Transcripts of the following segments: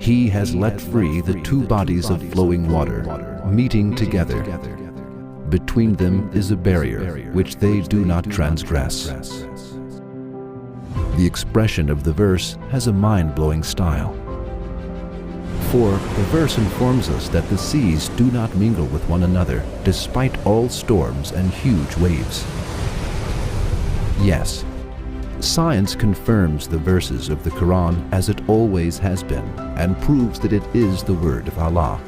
He has let free the two bodies of flowing water, meeting together. Between them is a barrier which they do not transgress. The expression of the verse has a mind-blowing style. For the verse informs us that the seas do not mingle with one another despite all storms and huge waves. Yes, science confirms the verses of the Quran as it always has been and proves that it is the word of Allah.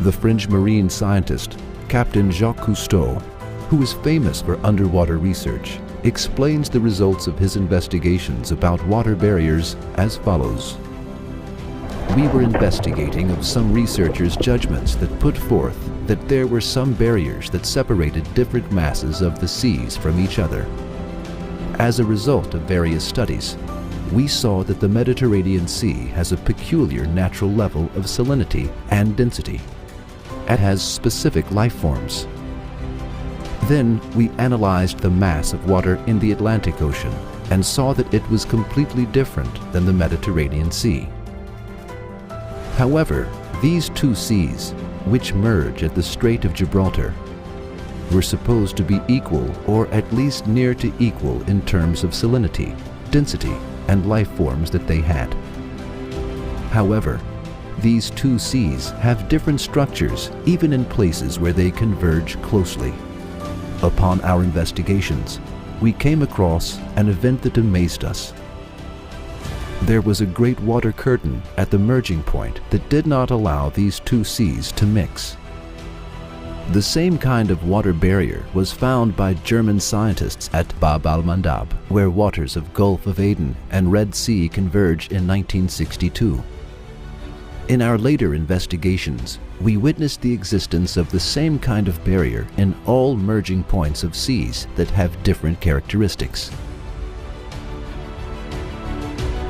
The French marine scientist, Captain Jacques Cousteau, who is famous for underwater research, explains the results of his investigations about water barriers as follows. We were investigating of some researchers' judgments that put forth that there were some barriers that separated different masses of the seas from each other. As a result of various studies, we saw that the Mediterranean Sea has a peculiar natural level of salinity and density. It has specific life forms. Then we analyzed the mass of water in the Atlantic Ocean and saw that it was completely different than the Mediterranean Sea. However, these two seas, which merge at the Strait of Gibraltar, were supposed to be equal or at least near to equal in terms of salinity, density, and life forms that they had. However, these two seas have different structures even in places where they converge closely. Upon our investigations, we came across an event that amazed us. There was a great water curtain at the merging point that did not allow these two seas to mix. The same kind of water barrier was found by German scientists at Bab al-Mandab, where waters of Gulf of Aden and Red Sea converged in 1962. In our later investigations, we witnessed the existence of the same kind of barrier in all merging points of seas that have different characteristics.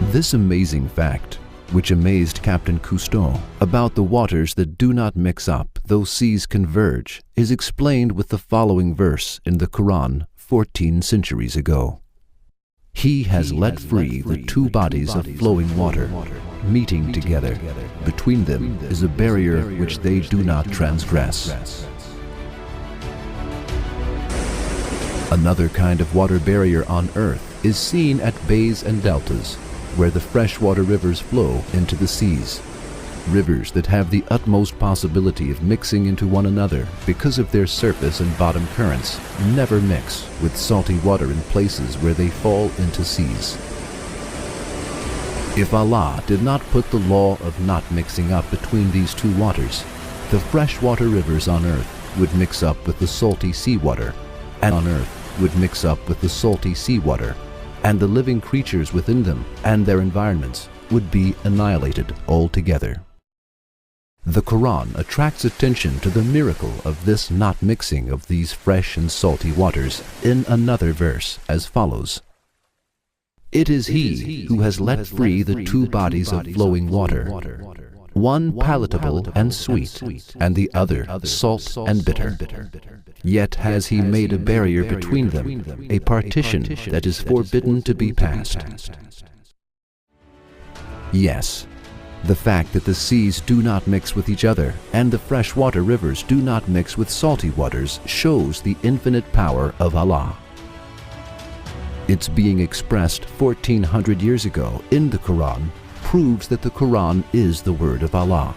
This amazing fact, which amazed Captain Cousteau about the waters that do not mix up though seas converge, is explained with the following verse in the Quran 14 centuries ago. He has let free the two bodies of flowing water, meeting together. Between them is a barrier which they do not transgress. Another kind of water barrier on Earth is seen at bays and deltas, where the freshwater rivers flow into the seas. Rivers that have the utmost possibility of mixing into one another because of their surface and bottom currents never mix with salty water in places where they fall into seas. If Allah did not put the law of not mixing up between these two waters, the freshwater rivers on Earth would mix up with the salty seawater, and on Earth would mix up with the salty seawater, and the living creatures within them and their environments would be annihilated altogether. The Quran attracts attention to the miracle of this not mixing of these fresh and salty waters in another verse as follows. It is He who has let free the two bodies of flowing water, one palatable and sweet, and the other salt and bitter. Yet has He made a barrier between them, a partition that is forbidden to be passed. Yes, the fact that the seas do not mix with each other and the freshwater rivers do not mix with salty waters shows the infinite power of Allah. Its being expressed 1400 years ago in the Quran proves that the Quran is the word of Allah.